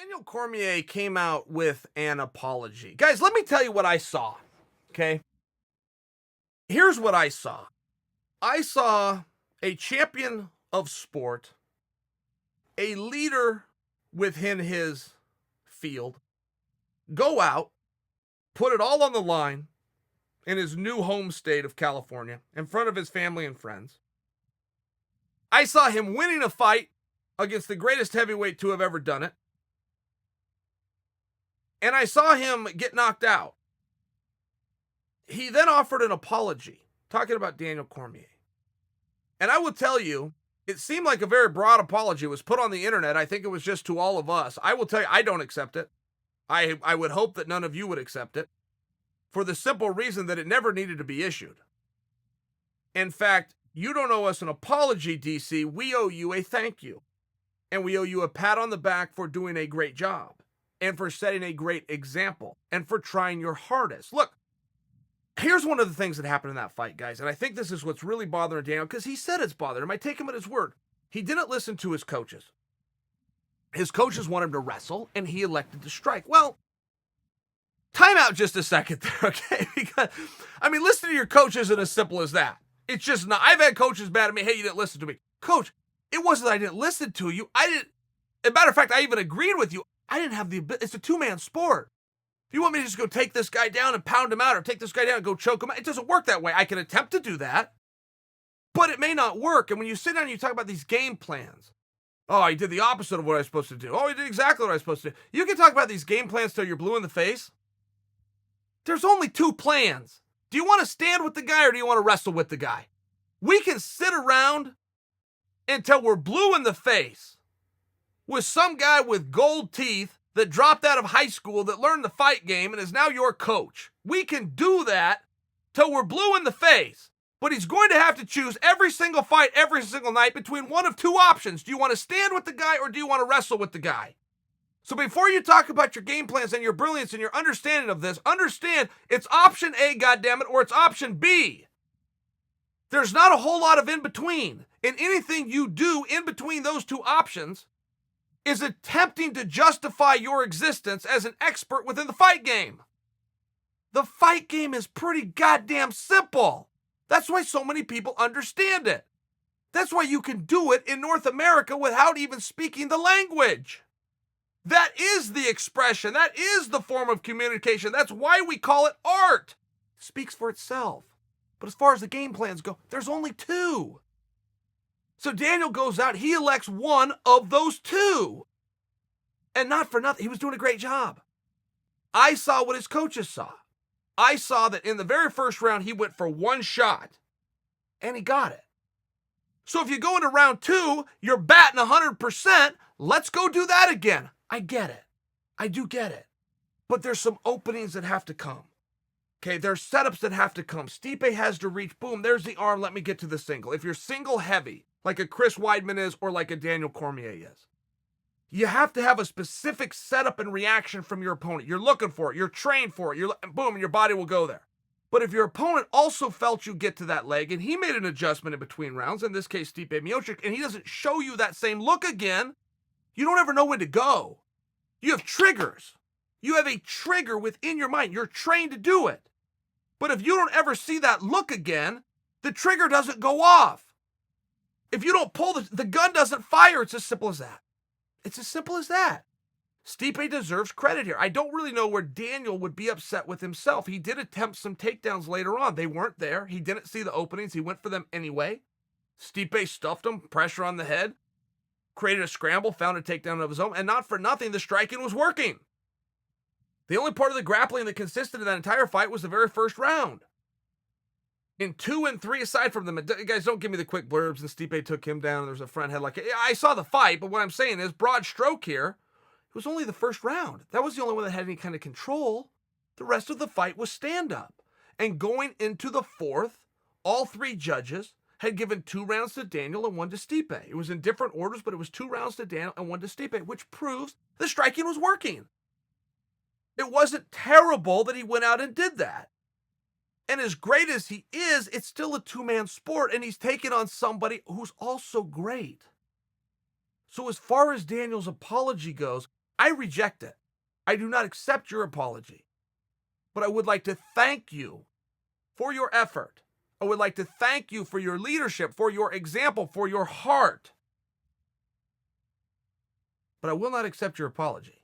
Daniel Cormier came out with an apology. Guys, let me tell you what I saw. Okay. Here's what I saw. I saw a champion of sport, a leader within his field, go out, put it all on the line in his new home state of California in front of his family and friends. I saw him winning a fight against the greatest heavyweight to have ever done it. And I saw him get knocked out. He then offered an apology, talking about Daniel Cormier. And I will tell you, it seemed like a very broad apology. It was put on the internet. I think it was just to all of us. I will tell you, I don't accept it. I would hope that none of you would accept it, for the simple reason that it never needed to be issued. In fact, you don't owe us an apology, DC. We owe you a thank you. And we owe you a pat on the back for doing a great job, and for setting a great example, and for trying your hardest. Look, here's one of the things that happened in that fight, guys, and I think this is what's really bothering Daniel, because he said it's bothering him. I take him at his word. He didn't listen to his coaches. His coaches wanted him to wrestle, and he elected to strike. Well, time out just a second there, okay? Because, listen to your coach isn't as simple as that. It's just not. I've had coaches mad at me, hey, you didn't listen to me. Coach, it wasn't that I didn't listen to you. As a matter of fact, I even agreed with you. I didn't have the ability. It's a two-man sport. If you want me to just go take this guy down and pound him out, or take this guy down and go choke him out, it doesn't work that way. I can attempt to do that, but it may not work. And when you sit down and you talk about these game plans, oh, I did the opposite of what I was supposed to do. Oh, I did exactly what I was supposed to do. You can talk about these game plans till you're blue in the face. There's only two plans. Do you want to stand with the guy, or do you want to wrestle with the guy? We can sit around until we're blue in the face with some guy with gold teeth that dropped out of high school, that learned the fight game and is now your coach. We can do that till we're blue in the face. But he's going to have to choose every single fight, every single night, between one of two options. Do you want to stand with the guy, or do you want to wrestle with the guy? So before you talk about your game plans and your brilliance and your understanding of this, understand it's option A, goddammit, or it's option B. There's not a whole lot of in between. And anything you do in between those two options is attempting to justify your existence as an expert within the fight game. The fight game is pretty goddamn simple. That's why so many people understand it. That's why you can do it in North America without even speaking the language. That is the expression. That is the form of communication. That's why we call it art. It speaks for itself. But as far as the game plans go, there's only two. So Daniel goes out, he elects one of those two. And not for nothing, he was doing a great job. I saw what his coaches saw. I saw that in the very first round, he went for one shot, and he got it. So if you go into round two, you're batting 100%, let's go do that again. I get it. I do get it. But there's some openings that have to come. Okay, there's setups that have to come. Stipe has to reach, boom, there's the arm, let me get to the single. If you're single heavy, like a Chris Weidman is, or like a Daniel Cormier is, you have to have a specific setup and reaction from your opponent. You're looking for it. You're trained for it. Boom, and your body will go there. But if your opponent also felt you get to that leg, and he made an adjustment in between rounds, in this case Stipe Miocic, and he doesn't show you that same look again, you don't ever know when to go. You have triggers. You have a trigger within your mind. You're trained to do it. But if you don't ever see that look again, the trigger doesn't go off. If you don't pull the gun doesn't fire. It's as simple as that. It's as simple as that. Stipe deserves credit here. I don't really know where Daniel would be upset with himself. He did attempt some takedowns later on. They weren't there. He didn't see the openings. He went for them anyway. Stipe stuffed him, pressure on the head, created a scramble, found a takedown of his own, and not for nothing, the striking was working. The only part of the grappling that consisted of that entire fight was the very first round. In 2 and 3, aside from them, guys, don't give me the quick blurbs, and Stipe took him down, and there's a front headlock. I saw the fight, but what I'm saying is, broad stroke here, it was only the first round. That was the only one that had any kind of control. The rest of the fight was stand-up. And going into the fourth, all three judges had given 2 rounds to Daniel and 1 to Stipe. It was in different orders, but it was 2 rounds to Daniel and 1 to Stipe, which proves the striking was working. It wasn't terrible that he went out and did that. And as great as he is, it's still a two-man sport, and he's taking on somebody who's also great. So as far as Daniel's apology goes, I reject it. I do not accept your apology. But I would like to thank you for your effort. I would like to thank you for your leadership, for your example, for your heart. But I will not accept your apology.